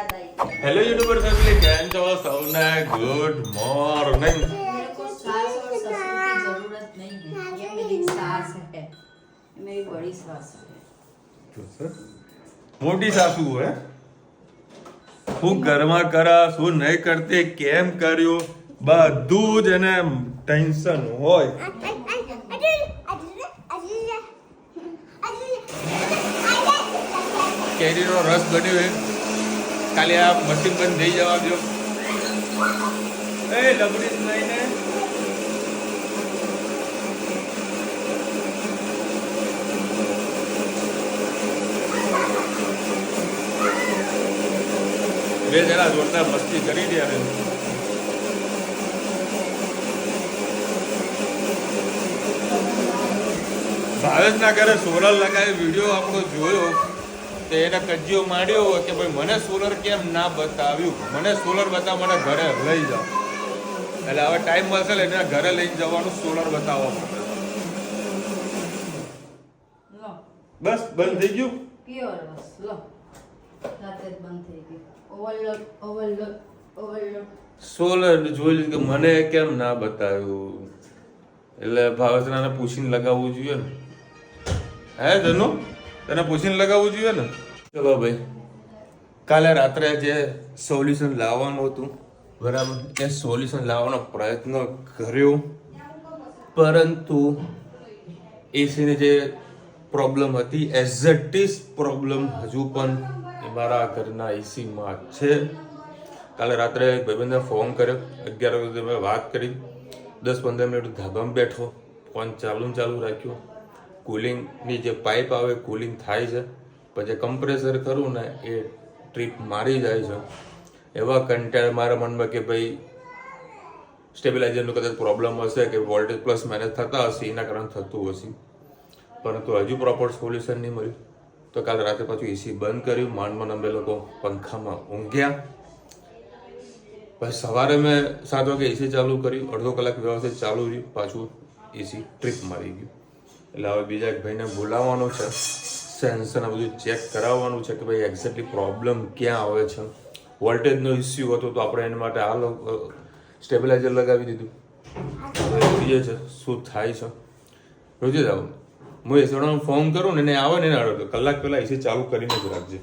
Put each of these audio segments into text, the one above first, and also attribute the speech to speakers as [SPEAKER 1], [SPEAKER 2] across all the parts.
[SPEAKER 1] Hello YouTuber family, cam છો સૌને? Good morning.
[SPEAKER 2] मेरे को सास और ससुर की जरूरत नहीं है, ये मेरी सास है, ये मेरी बड़ी सास है।
[SPEAKER 1] મોટી સાસુ હે હું ઘરમાં કરા શું નહીં કરતી, કેમ કર્યું, બધું જ એને ટેન્શન હોય। કેરીનો રસ બન્યો હે, કાલે આ મશીન બંધ થઈ જવા દો। એ લબડી નહીં ને, બે જણા જોરદાર મસ્તી કરી દે। હવે ભાવેશના ઘરે સોલર લગાવી વિડીયો આપણો જોયો તો એને કજિયો માંડ્યો કે ભાઈ મને સોલર કેમ ના બતાવ્યું, મને સોલર બતાવ, મને ઘરે લઈ જાઓ। એટલે હવે ટાઈમ મળશે એટલે એને ઘરે લઈને જવાનું, સોલર બતાવવા માટે।
[SPEAKER 2] लो
[SPEAKER 1] બસ બંધ થઈ ગયું।
[SPEAKER 2] प्योर बस लो रात बंद થઈ ગઈ। ઓવરલોડ
[SPEAKER 1] સોલર જોઈ લીધું કે મને કેમ ના બતાવ્યું, એટલે ભાવેશનાને પૂછીને લગાવવું જોઈએ ને। હે જનુ, તને પૂછીને લગાવવું જોઈએ ને। ચલો ભાઈ, કાલે રાત્રે જે સોલ્યુશન લાવવાનું હતું બરાબર, એ સોલ્યુશન લાવવાનો પ્રયત્ન કર્યો, પરંતુ એસીની જે પ્રોબ્લેમ હતી એઝ ઇટ ઇઝ પ્રોબ્લેમ હજુ પણ મારા ઘરના એસીમાં છે। કાલે રાત્રે ભાઈબંધને ફોન કર્યો, 11 વાગે મેં વાત કરી, 10-15 મિનિટ ધાબામાં બેઠો, ફોન ચાલુ રાખ્યો, કુલિંગની જે પાઇપ આવે કુલિંગ થાય છે, પછી કમ્પ્રેસર કરું ને એ ટ્રીપ મારી જાય છે। એવા કંટાળ મારા મનમાં કે ભાઈ સ્ટેબિલાઇઝરનું કદાચ પ્રોબ્લેમ હશે કે વોલ્ટેજ પ્લસ માઇનસ થતા હશે, એના કારણે થતું હશે, પરંતુ હજુ પ્રોપર સોલ્યુશન નહીં મળ્યું। તો કાલે રાતે પાછું એસી બંધ કર્યું, માંડમાં અમે લોકો પંખામાં ઊંઘ્યા। પછી સવારે મેં 7 વાગે એસી ચાલુ કર્યું, અડધો કલાક વ્યવસ્થિત ચાલુ રહ્યું, પાછું એસી ટ્રીપ મારી ગયું। એટલે હવે બીજા એક ભાઈને બોલાવવાનો છે, સેન્સર બધું ચેક કરાવવાનું છે કે ભાઈ એક્ઝેક્ટલી પ્રોબ્લેમ ક્યાં આવે છે। વોલ્ટેજનો ઇસ્યુ હતો તો આપણે એના માટે આ સ્ટેબિલાઇઝર લગાવી દીધું, હવે જોઈએ છે શું થાય છે। રોજે જ આવું, હું એસીવાળાને ફોન કરું ને એને આવે ને એને અડધો કલાક પહેલાં એસી ચાલુ કરીને જ રાખજે,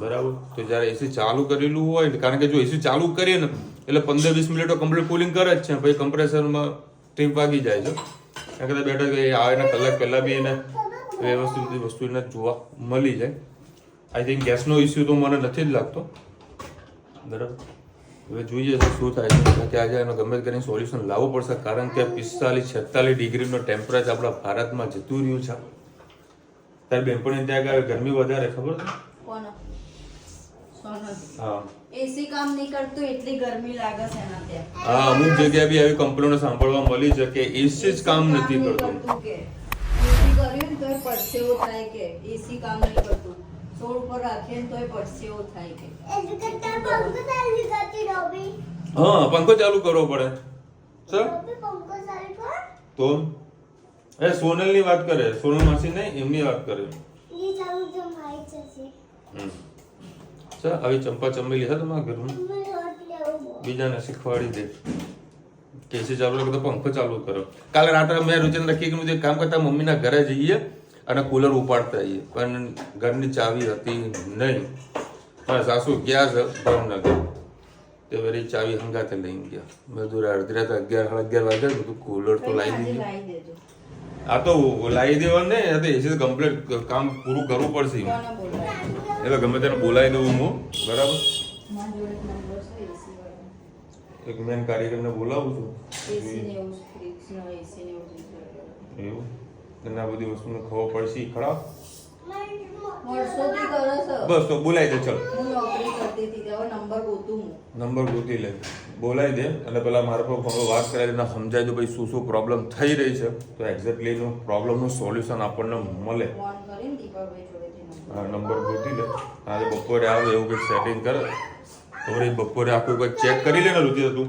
[SPEAKER 1] બરાબર। તો જ્યારે એસી ચાલુ કરેલું હોય ને, કારણ કે જો એસી ચાલુ કરીએ ને એટલે 15-20 મિનિટો કમ્પ્લીટ કુલિંગ કરે જ છે, પછી કમ્પ્રેસરમાં ટ્રીપ વાગી જાય છે। કારણ કે બેટર કે આવે ને કલાક પહેલાં બી એને વ્યવસ્થિત વસ્તુ એને જોવા મળી જાય। આઈ થિંક ગેસનો ઇસ્યુ તો મને નથી જ લાગતો, બરાબર। હવે જોઈએ છે શું થાય છે, કે આજે એનો ગમે કરીને સોલ્યુશન લાવવું પડશે, કારણ કે 45-46 ડિગ્રીનો ટેમ્પરેચર આપણા ભારતમાં જતું રહ્યું છે। તારી બેનપણી ત્યાં આગળ ગરમી વધારે, ખબર છે?
[SPEAKER 2] કોણ સોનલ
[SPEAKER 1] હા,
[SPEAKER 2] એસી કામ નહીં કરતું એટલી ગરમી લાગે છે એના ત્યાં।
[SPEAKER 1] હા, અમુક જગ્યાએ બી આવી કમ્પ્લેનો સાંભળવા મળી છે કે એસી જ કામ નથી કરતું
[SPEAKER 2] કે એસી કર્યું ને તોય પરસેવો થાય, કે એસી કામ નહીં કરતું, સોળ ઉપર રાખીએ ને તોય પરસેવો થાય કે।
[SPEAKER 1] હા, પંખો ચાલુ કરવો પડે સર તો એ સોનલની વાત કરે, સોનલ માસી નહીં એમની વાત કરે। સર આવી ચંપા ચમેલી છે તમારા ઘરમાં, બીજાને શીખવાડી દે કે એસી ચાલુ રાખો તો પંખો ચાલુ કરો। કાલે રાત્રે મેં રુચિને નક્કી કર્યું કે કામ કરતા મમ્મીના ઘરે જઈએ અને કુલર ઉપાડતા આવીએ, પણ ઘરની ચાવી હતી નહીં। મારા સાસુ ગયા છે ભાવનગર, તે વળી ચાવી હંગાતે લઈને ગયા। મેં કીધું અડધી રાતે 11-11 વાગે બધું કુલર તો લાવી દીધું। આ તો લાવી દેવાનું ને, આ તો એસી કમ્પ્લીટ કામ પૂરું કરવું પડશે, એટલે ગમે તેને બોલાવી દઉં હું, બરાબર। એક મેન કારીગરને બોલાવું છું, એવું તેને આ બધી વસ્તુને ખબર પડશે ખરા। બસ તો બોલાવી દે, ચલ નંબર ગોતી લે, બોલાવી દે, અને પેલા મારા પર વાત કરાવી દે, સમજાવી દો ભાઈ શું પ્રોબ્લેમ થઈ રહી છે, તો એક્ઝેક્ટલી એનું પ્રોબ્લેમનું સોલ્યુશન આપણને મળે। હા, નંબર ગોતી લે, આજે બપોરે આવે એવું કંઈક સેટિંગ કરે તો વળી બપોરે આખું કંઈક ચેક કરી લે ને રુચિ, તું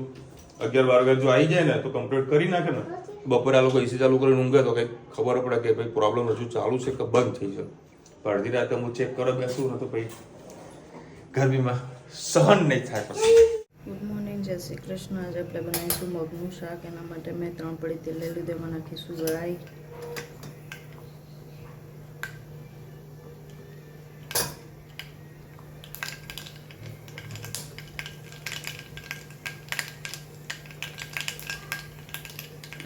[SPEAKER 1] 11-12 વાગે જો આવી જાય ને તો કમ્પ્લીટ કરી નાખે ને, બપોરે આ લોકો એસી ચાલુ કરીને ઊંઘે તો કંઈક ખબર પડે કે ભાઈ પ્રોબ્લેમ હજુ ચાલુ છે કે બંધ થઈ છે। અડધી રાતે હું ચેક કરવા બેસું ને તો ભાઈ ગરમીમાં સહન નહીં થાય પછી.
[SPEAKER 3] ગુડ મોર્નિંગ, જય શ્રી કૃષ્ણ. આજે આપણે બનાવીશું મગનું શાક. એના માટે મેં 3 પડી તેલ લઈ લીધું. એમાં નાખીશું રાઈ,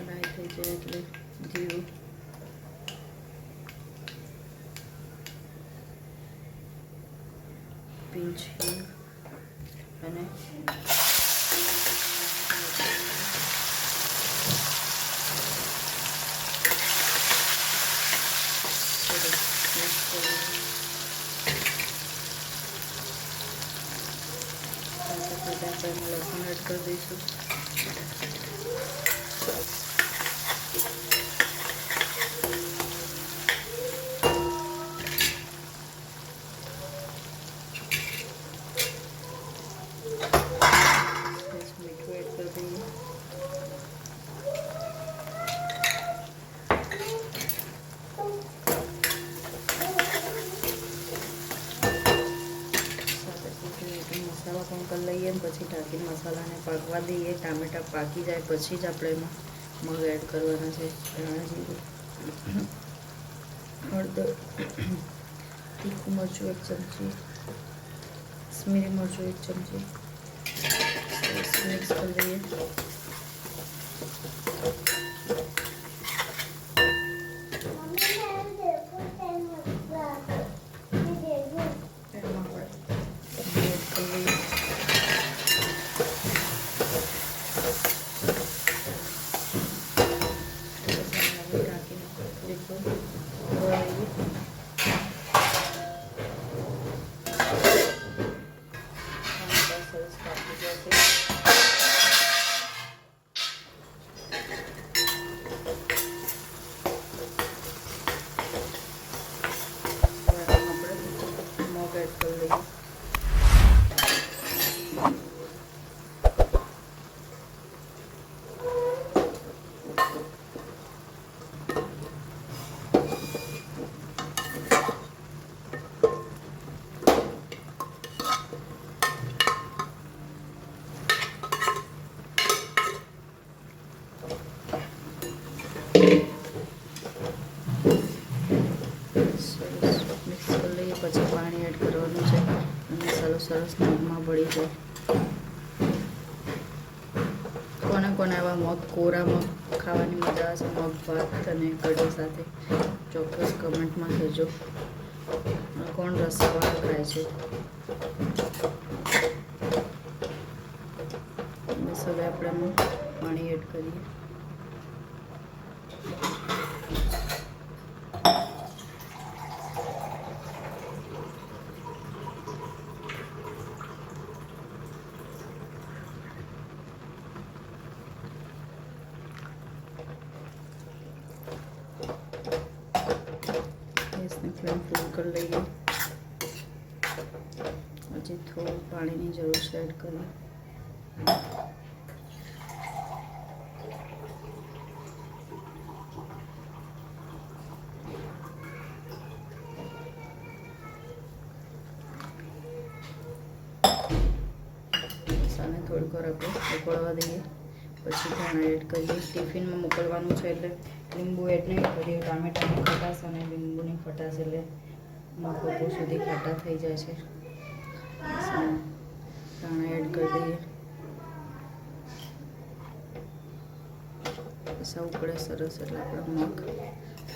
[SPEAKER 3] રાઈ થઈ જાય એટલે જીરું, પિંચ હિંગ અને લસણ એડ કરી દઈશું. મીઠું એડ કરી દઈએ. મસાલા પણ કરી લઈએ અને પછી ઢાંકીને મસાલાને પાકવા દઈએ. ટામેટાં પાકી જાય પછી જ આપણે એમાં મગ એડ કરવાના છે. ધાણા જીરું, હળદર, તીખું મરચું 1 ચમચી, કાશ્મીરી મરચું 1 ચમચી મિક્સ કરી દઈએ. મિક્સ કરી લઈએ. પછી પાણી એડ કરવાનું છે અને મસાલો સરસ મગમાં ભળી જાય. કોને કોને આવા મગ, કોરા મગ ખાવાની મજા આવે છે, મગ ભાત અને કઢી સાથે, ચોક્કસ કમેન્ટમાં કહેજો. કોણ રસાવાળા ખાય છે. બસ હવે આપણે આમાં પાણી એડ કરીએ. ગેસની ફ્લેમ ફૂલ કરી લઈએ. હજી થોડું પાણીની જરૂર છે, એડ કરીએ. મસાલાને થોડીક વાર આપણે ઉકળવા દઈએ. પછી ધાણા એડ કરીએ. ટિફિનમાં મોકલવાનું છે એટલે લીંબુ એડ નહીં કરીએ. ટામેટાની ખટાશ અને લીંબુની ખટાશ એટલે મગ બપોર સુધી ખાટા થઈ જાય છે. ધાણા એડ કરી દઈએ. પૈસા ઉકળે સરસ એટલે આપણા મગ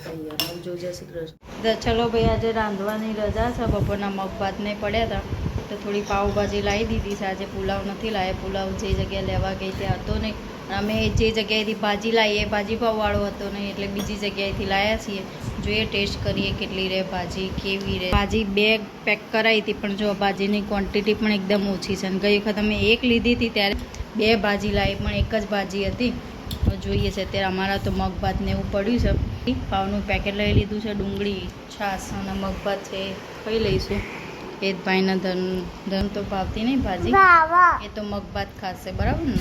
[SPEAKER 3] તૈયાર. આવજો, જય શ્રી કૃષ્ણ. ચલો ભાઈ, આજે રાંધવાની રજા છે. બપોરના મગ ભાત નહીં પડ્યા હતા તો થોડી પાવભાજી લાવી દીધી છે. આજે પુલાવ નથી લાવ્યા. પુલાવ જે જગ્યાએ લેવા ગઈ ત્યાં હતો નહીં. અમે જે જગ્યાએથી ભાજી લાવીએ ભાજી ભાવવાળો હતો નહીં એટલે બીજી જગ્યાએથી લાવ્યા છીએ. જોઈએ, ટેસ્ટ કરીએ કેટલી રહે ભાજી, કેવી રહે. ભાજી 2 પેક કરાવી હતી પણ જો ભાજીની ક્વોન્ટિટી પણ એકદમ ઓછી છે. અને ગઈ વખત અમે 1 લીધી હતી ત્યારે 2 ભાજી લાવી પણ 1 જ ભાજી હતી. જોઈએ છે અત્યારે અમારા તો મગ ભાત ને એવું પડ્યું છે. પાવનું પેકેટ લઈ લીધું છે. ડુંગળી, છાશ અને મગ ભાત છે એ ખાઈ લઈશું. એ ભાઈના ધન તો ભાવતી નહીં ભાજી, એ તો મગ ભાત ખાશે. બરાબર ને?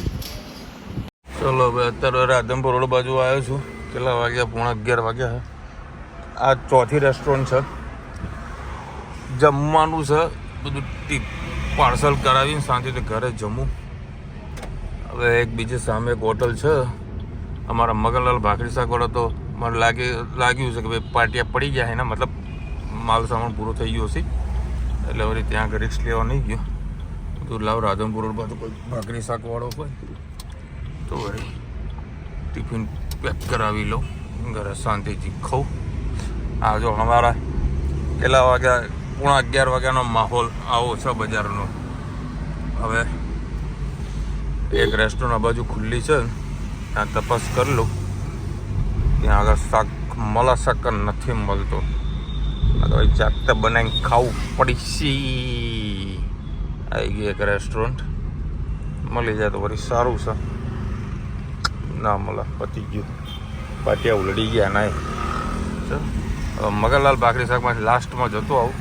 [SPEAKER 1] ચલો હવે અત્યારે રાધનપુર રોડ બાજુ આવ્યો છું. કેટલા વાગ્યા? 11:15 વાગ્યા. આ ચોથી રેસ્ટોરન્ટ છે. જમવાનું છે બધું પાર્સલ કરાવીને શાંતિથી ઘરે જમું. હવે એક બીજી સામે એક હોટલ છે અમારા મગનલાલ ભાખરી શાકવાળા, તો મને લાગ્યું છે કે ભાઈ પાટિયા પડી ગયા એના મતલબ માલ સામાન પૂરો થઈ ગયો હશે, એટલે વળી ત્યાં આગળ રિક્સ લેવા નહીં ગયો. તો લાવ રાધનપુર રોડ બાજુ કોઈ ભાખરી શાકવાળો હોય તો વળી ટિફિન પેક કરાવી લઉં, ઘરે શાંતિથી ખાઉં. આ જો અમારા કેટલા વાગ્યા 11:30 વાગ્યાનો માહોલ આવો છે બજારનો. હવે એક રેસ્ટોરન્ટ આ બાજુ ખુલ્લી છે, ત્યાં તપાસ કરી લઉં. ત્યાં આગળ શાક શાક નથી મળતો, હવે જાતે બનાવીને ખાવું પડશે. આવી ગઈ એક રેસ્ટોરન્ટ, મળી જાય તો વળી સારું છે. ના મળે, પતી ગયું, પાટિયા ઉલડી ગયા ના. હવે મગનલાલ ભાખરી શાકમાંથી લાસ્ટમાં જતો આવું,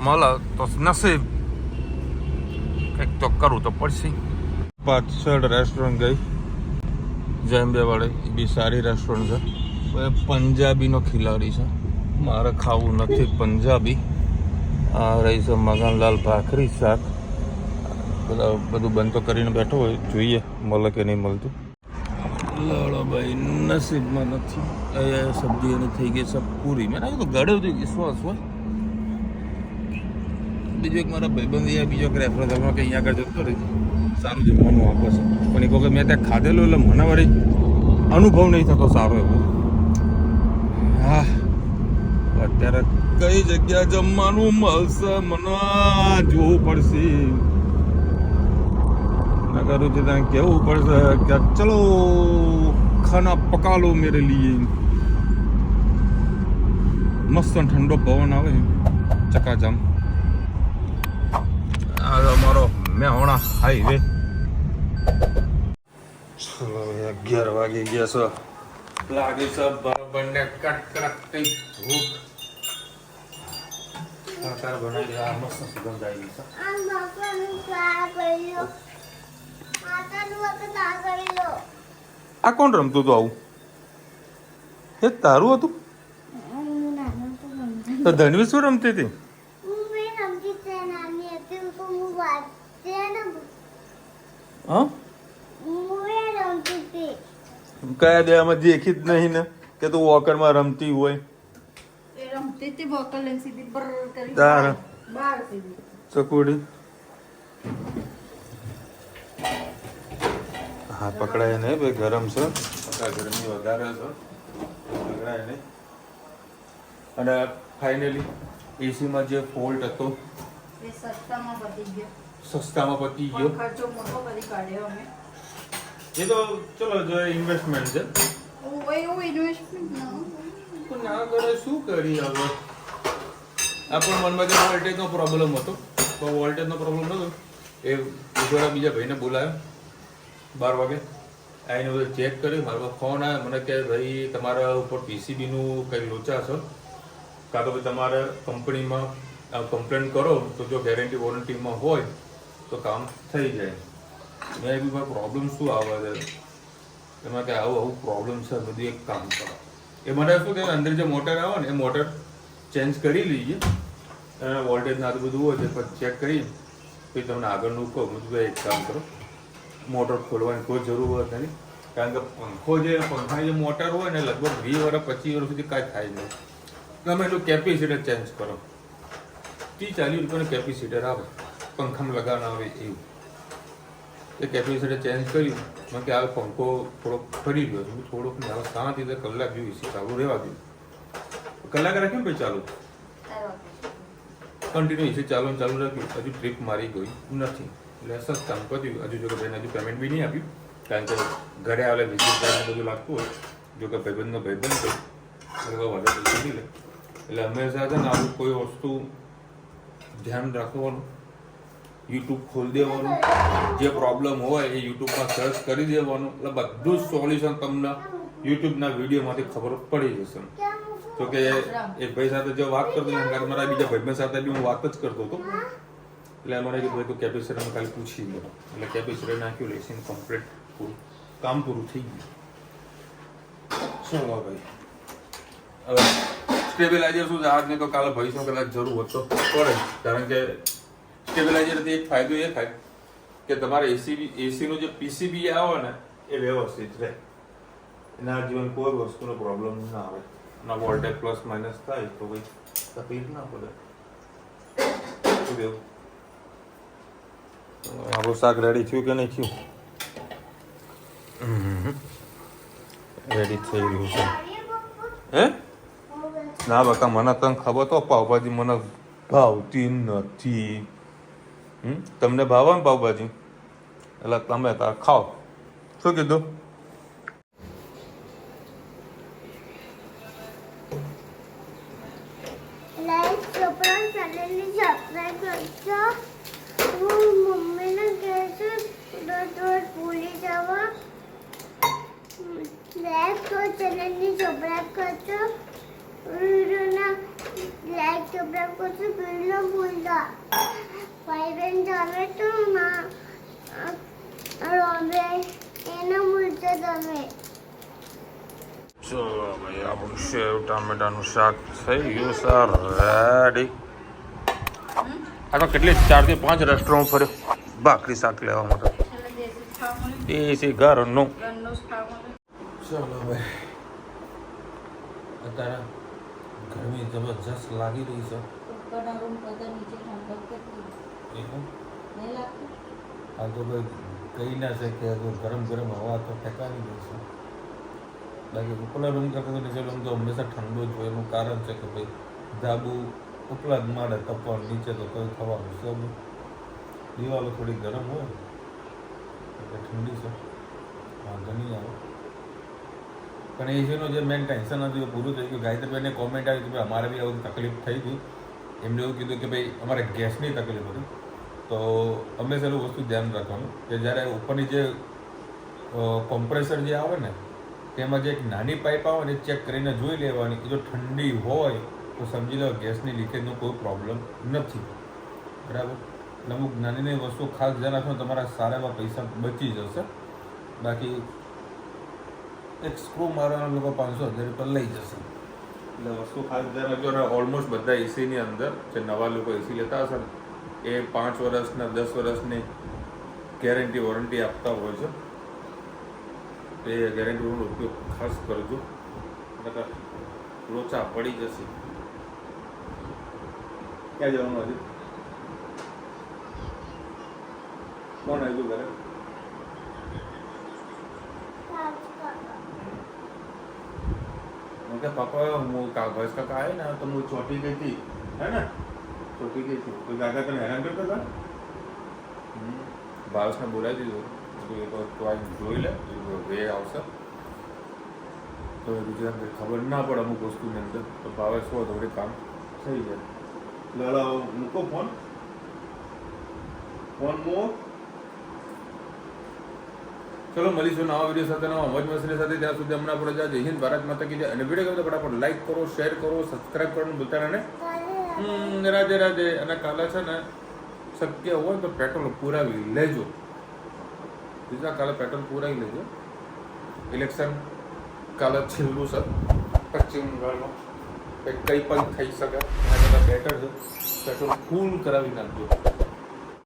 [SPEAKER 1] મળે તો નસીબ, કંઈક તો કરવું તો પડશે. પાછળ રેસ્ટોરન્ટ ગઈ જૈમ્બેવાળી, એ બી સારી રેસ્ટોરન્ટ છે. પંજાબીનો ખિલાડી છે, મારે ખાવું નથી પંજાબી. આ રહી છે મગનલાલ ભાખરી શાક. બધું બંધ તો કરીને બેઠો હોય, જોઈએ મળે કે નહીં મળતું. લડો ભાઈ, નસીબમાં નથી. અહીંયા સબ્જી એની થઈ ગઈ છે પૂરી. મેં તો ગળ્યો હતો વિશ્વાસ હોય. બીજો એક મારા ભાઈબંધ બીજો એક રેફરન્સ કે અહીંયા આગળ જતો રહી સારું જમવાનું આપે છે, પણ એક વખત મેં ત્યાં ખાધેલું એટલે મને વળી અનુભવ નહીં થતો સારો એવો. હા, અત્યારે કઈ જગ્યા જમવાનું મળશે મને જોવું પડશે. નગર છે ત્યાં કહેવું પડશે કે ચલો ખાના પકા લો મેરે લીએ. મસ્ત ઠંડો પવન આવે, ચકાજામ. અમારો મેહોણા હાઈવે. ચલો 11 વાગી ગયા છે, લાગે છે બરાબર ને કટકટતી ભૂખ. સરકાર બનાવી આ મસ્ત સુગંધ આવી છે. આ કોણ રમતું હતું આવું? એ તારું હતું? તો ધનવી શું રમતી હતી? હા, કયા દેવામાં દેખી જ નહીં ને કે તું વોકરમાં રમતી હોય. તારા ચકુડી હા પકડાય નહીં ભાઈ, ગરમ છે, ગરમી વધારે છે, પકડાય નહીં. અને ફાઇનલી એસીમાં જે ફોલ્ટ હતો સસ્તામાં પતી ગયો. એ તો ચલો જો ઇન્વેસ્ટમેન્ટ છે, ના કરે શું કરી. હવે આપણો મનમાં જે વોલ્ટેજનો પ્રોબ્લેમ હતો, તો વોલ્ટેજનો પ્રોબ્લેમ નતો, એ થોડા બીજા ભાઈને બોલાયો 12 વાગે. આવીને બધું ચેક કર્યું. મારા ફોન આવ્યો મને કે ભાઈ તમારા ઉપર પીસીબીનું કંઈ લોચા છે, કાં તો ભાઈ તમારે કંપનીમાં કમ્પ્લેન કરો તો જો ગેરંટી વોરંટીમાં હોય તો કામ થઈ જાય. મેં બી મારો પ્રોબ્લેમ શું આવે છે એમાં કે આવું પ્રોબ્લેમ છે, બધું એક કામ કરો. એ મને શું કે અંદર જે મોટર આવે ને એ મોટર ચેન્જ કરી લઈએ, અને વોલ્ટેજ ના બધું હોય તે પછી ચેક કરી પછી તમને આગળનું કહું. બધું એક કામ કરો, મોટર ખોલવાની કોઈ જરૂર હોય નહીં, કારણ કે પંખાની જે મોટર હોય ને લગભગ 20 વર્ષ 25 વર્ષ સુધી કાંઈ થાય નહીં. તમે એટલું કેપેસિટર ચેન્જ કરો, 30-40 રૂપિયાનું કેપેસિટર આવે પંખામાં લગાવવાનું આવે એવું. એ કેપેસિટર ચેન્જ કર્યું. મેં કે આ પંખો થોડોક ફરી ગયો, થોડોક હવે શાંતિ કલાક જેવું એસી ચાલુ રહેવા દઉં. કલાક રાખ્યું ભાઈ ચાલુ, કન્ટિન્યુ એસી ચાલુ રાખ્યું. હજુ ટ્રીપ મારી ગઈ નથી, એટલે સસ્તામ પત્યું. હજુ જો કે ભાઈને હજુ પેમેન્ટ બી નહીં આપ્યું, કારણ કે ઘરે આવે વિઝિટ કરીને બધું લાગતું હોય. જો કે ભાઈબંધનો ભાઈબંધ છે વધારે પૈસા નહીં લે. એટલે હંમેશા છે ને આવું કોઈ વસ્તુ ધ્યાન રાખવાનું, યુટ્યુબ ખોલી દેવાનું, જે પ્રોબ્લેમ હોય એ યુટ્યુબમાં સર્ચ કરી દેવાનું, એટલે બધું જ સોલ્યુશન તમને યુટ્યુબના વિડીયોમાંથી ખબર પડી જશે. તો કે એક ભાઈ સાથે જો વાત કરતો મારા બીજા ભાઈબંધ સાથે બી હું વાત જ કરતો હતો, એટલે અમારે કીધું ભાઈ તું કેપેસિટર ખાલી પૂછી લો. એટલે કેપેસિટર નાખ્યું, લેસીન કમ્પ્લીટ પૂરું કામ પૂરું થઈ ગયું. ચલો ભાઈ, હવે સ્ટેબિલાઇઝર શું છે આજને તો કાલે ભવિષ્યમાં કદાચ જરૂર હોત તો પડે, કારણ કે સ્ટેબિલાઇઝરથી એક ફાયદો એ થાય કે તમારે એસીનું જે પીસીબી આવે ને એ વ્યવસ્થિત રહે, એના જીવન કોઈ વસ્તુનો પ્રોબ્લેમ ના આવે, ના વોલ્ટેજ પ્લસ માઇનસ થાય તો કોઈ તકલીફ ના પડે. શું કેવું? આપણું શાક રેડી થયું કે નહીં થયું? રેડી થઈ રહ્યું છે. હે ના બકા, મને તને ખબર તો પાવભાજી મને ભાવતી નથી. તમને ભાવે ને પાવભાજી? એટલે તમે તાર ખાઓ. શું કીધું?
[SPEAKER 4] લાઈક ચોપડા ચેનલને સબસ્ક્રાઇબ કરજો. હું મમ્મીને કહેશું રોજ ભૂલી જવા. લાઈક ચેનલને સબસ્ક્રાઇબ કરજો. વિડીયોના લાઈક સબસ્ક્રાઇબ કરજો. વિડીયો ભૂલતા ભાઈ બહેન જાવે તો માં રોબે એને ભૂલતા તમે.
[SPEAKER 1] ચલો ભાઈ, આપણું સેવ ટામેટાનું શાક થઈ ગયું સર રેડી. આ તો કેટલી 4 થી 5 રેસ્ટોરન્ટ ફર્યો ભાખરી શાક લેવા માટે. દેશી ઘરનું. ચલો ભાઈ, અત્યારે ગરમી જબરજસ્ત લાગી રહી છે. આ તો ભાઈ કહી ના છે કે ગરમ ગરમ હવા તો ફેંકાવી દઈશું. બાકી ઉપલા રૂમ કરતા નીચે રૂમ તો હંમેશા ઠંડો જ હોય. એનું કારણ છે કે ભાઈ ધાબુ ઉપલા જ માળે તપવાનું, નીચે તો કંઈ થવાનું છે. દિવાલો થોડી ગરમ હોય એટલે ઠંડી છે, વાંધો નહીં આવે. પણ એસીનું જે મેઇન ટેન્શન હતું એ પૂરું થઈ ગયું. ગાયત્રીબેનને કોમેન્ટ આવી કે ભાઈ અમારે બી આવું તકલીફ થઈ ગઈ. એમને એવું કીધું કે ભાઈ અમારે ગેસની તકલીફ હતી. તો હંમેશા એનું વસ્તુ ધ્યાન રાખવાનું કે જ્યારે ઉપરની જે કોમ્પ્રેસર જે આવે ને તેમાં જે એક નાની પાઇપ આવે ને ચેક કરીને જોઈ લેવાની. જો ઠંડી હોય તો સમજી લો ગેસની લીકેજનો કોઈ પ્રોબ્લેમ નથી, બરાબર. એટલે અમુક નાની નાની વસ્તુ ખાસ ધ્યાન રાખો, તમારા સારા એવા પૈસા બચી જશે. બાકી એક સ્ક્રૂ મારવાના લોકો 500-1000 રૂપિયા લઈ જશે. એટલે વસ્તુ ખાસ ધ્યાન રાખજો. અને ઓલમોસ્ટ બધા એસીની અંદર જે નવા લોકો એસી લેતા હશે ને એ 5 વર્ષના 10 વર્ષની ગેરંટી વોરંટી આપતા હોય છે. એ ગેરંટીનો ઉપયોગ ખાસ કરજો, નકર લોચા પડી જશે. ક્યાં જવાનું હજી? કોણ આવ્યું ઘરે? मैं क्या पापा वो कागज का आए ना तो वो छोटी गई थी, है ना? छोटी गई थी तो काका तने हैरान करता था. भावेशने बोलाવી દીધું તો એક વાર તો આ જોઈ લે વે આવશે તો ગુજરાતને ખબર ના પડે અમુક વસ્તુની અંદર. તો ભાવેશ હોય તો કામ થઈ જાય. લાલા મૂકો ફોન મૂકો. ચલો મળીશું નવા વિડીયો સાથે, નવા મોજ મસ્તી સાથે. ત્યાં સુધી હમણાં આપણે જય હિન્દ, ભારત માતા કી જય. અને વિડીયો ગમે તો ફટાફટ લાઈક કરો, શેર કરો, સબસ્ક્રાઇબ કરવાનું ભૂલતા નહીં. રાધે રાધે. અને કાલે છે ને શક્ય હોય તો પેટ્રોલ પુરાવી લેજો. બીજા કાલે પેટ્રોલ પુરાવી લેજો. ઇલેક્શન કાલે છેલ્લું છે પશ્ચિમ બંગાળમાં, કંઈ પણ થઈ શકે. એના કરતાં બેટર છે પેટ્રોલ ફૂલ કરાવી નાખજો.